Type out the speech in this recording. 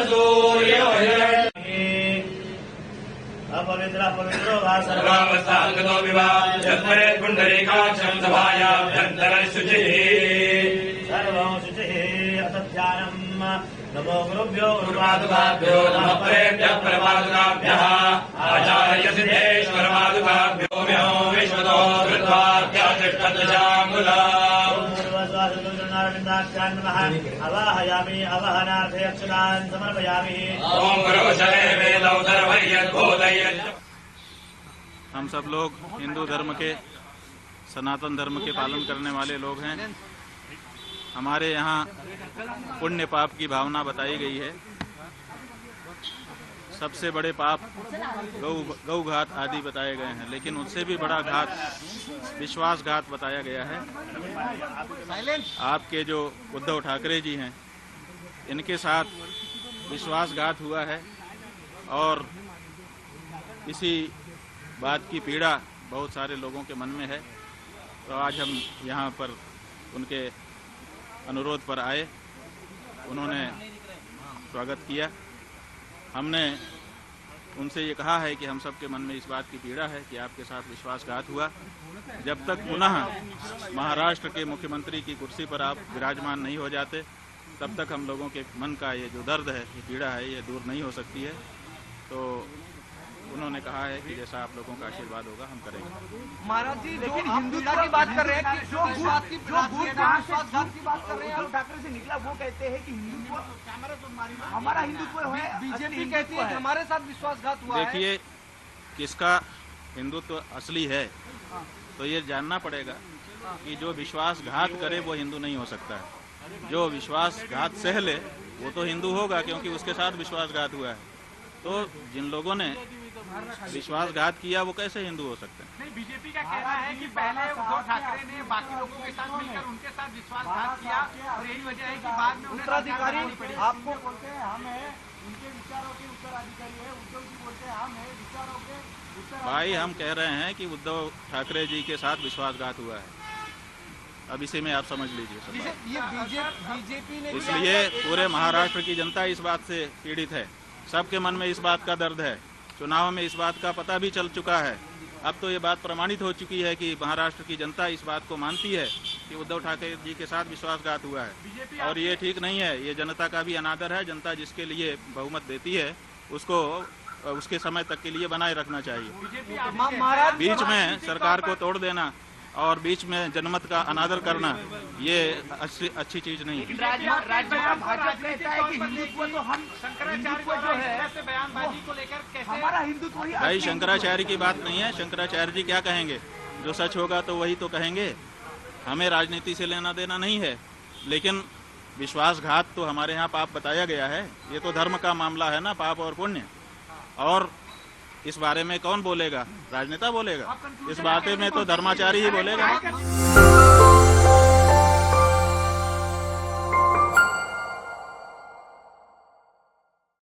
सूर्यो अपवित्र पवित्रो वा सर्वावस्थागतो विवाह यत्परे पुण्डरीकाक्षं सभायाभ्यन्तरं शुचिः सर्वं शुचिः असत्यानं नमो गुरुभ्यो गुरुपादुकाभ्यो नमः परेभ्यः परमादुकाभ्यः आचार्य सिद्धेश्वर पादुकाभ्यो म्यो विश्वतो अवाहयामि अवहनार्थयक्षदान् समर्पयामि। ओम गुरुवचने वेदौतरवैयद्भूतयज्ञ। हम सब लोग हिंदू धर्म के सनातन धर्म के पालन करने वाले लोग हैं। हमारे यहाँ पुण्य पाप की भावना बताई गई है। सबसे बड़े पाप गौ घात आदि बताए गए हैं, लेकिन उससे भी बड़ा घात विश्वासघात बताया गया है। आपके जो उद्धव ठाकरे जी हैं, इनके साथ विश्वासघात हुआ है और इसी बात की पीड़ा बहुत सारे लोगों के मन में है। तो आज हम यहाँ पर उनके अनुरोध पर आए, उन्होंने स्वागत किया। हमने उनसे ये कहा है कि हम सबके मन में इस बात की पीड़ा है कि आपके साथ विश्वासघात हुआ। जब तक पुनः महाराष्ट्र के मुख्यमंत्री की कुर्सी पर आप विराजमान नहीं हो जाते, तब तक हम लोगों के मन का ये जो दर्द है, ये पीड़ा है, ये दूर नहीं हो सकती है। तो उन्होंने कहा है कि जैसा आप लोगों का आशीर्वाद होगा हम करेंगे। महाराज जी, लेकिन हिंदुत्व की बात कर रहे हैं कि जो विश्वासघात की बात कर रहे हैं, उद्धव ठाकरे से निकला, वो कहते हैं कि हिंदुत्व हमारा हिंदुत्व है। बीजेपी कहती है कि हमारे साथ विश्वासघात हुआ है। देखिए, किसका हिंदुत्व असली है तो ये जानना पड़ेगा कि जो विश्वासघात करे वो हिंदू नहीं हो सकता है। जो विश्वासघात सह ले वो तो हिंदू होगा, क्योंकि उसके साथ विश्वासघात हुआ है। तो जिन लोगों ने विश्वासघात किया वो कैसे हिंदू हो सकते हैं? नहीं, बीजेपी का कहना है कि पहले उद्धव ठाकरे ने बाकी लोगों के साथ मिलकर उनके साथ विश्वासघात किया और यही वजह है कि बाद में उत्तराधिकारी आपको बोलते हैं हम है, उनके विचारों के उत्तराधिकारी है। उद्धव जी बोलते हैं हम है विचारों के उत्तराधिकारी। भाई, हम कह रहे हैं कि उद्धव ठाकरे जी के साथ विश्वासघात हुआ है। अब इसी में आप समझ लीजिए सब बात। ये बीजेपी ने इसलिए पूरे महाराष्ट्र की जनता इस बात से पीड़ित है। सबके मन में इस बात का दर्द है। चुनाव में इस बात का पता भी चल चुका है। अब तो ये बात प्रमाणित हो चुकी है कि महाराष्ट्र की जनता इस बात को मानती है कि उद्धव ठाकरे जी के साथ विश्वासघात हुआ है और ये ठीक नहीं है। ये जनता का भी अनादर है। जनता जिसके लिए बहुमत देती है उसको उसके समय तक के लिए बनाए रखना चाहिए। बीच में सरकार को तोड़ देना और बीच में जनमत का अनादर करना, ये अच्छी चीज नहीं है। भाई, शंकराचार्य की बात नहीं है। शंकराचार्य जी क्या कहेंगे? जो सच होगा तो वही तो कहेंगे। हमें राजनीति से लेना देना नहीं है। लेकिन विश्वासघात तो हमारे यहाँ पाप बताया गया है। ये तो धर्म का मामला है ना, पाप और पुण्य। और इस बारे में कौन बोलेगा? राजनेता बोलेगा। इस बारे में तो धर्माचारी ही बोलेगा।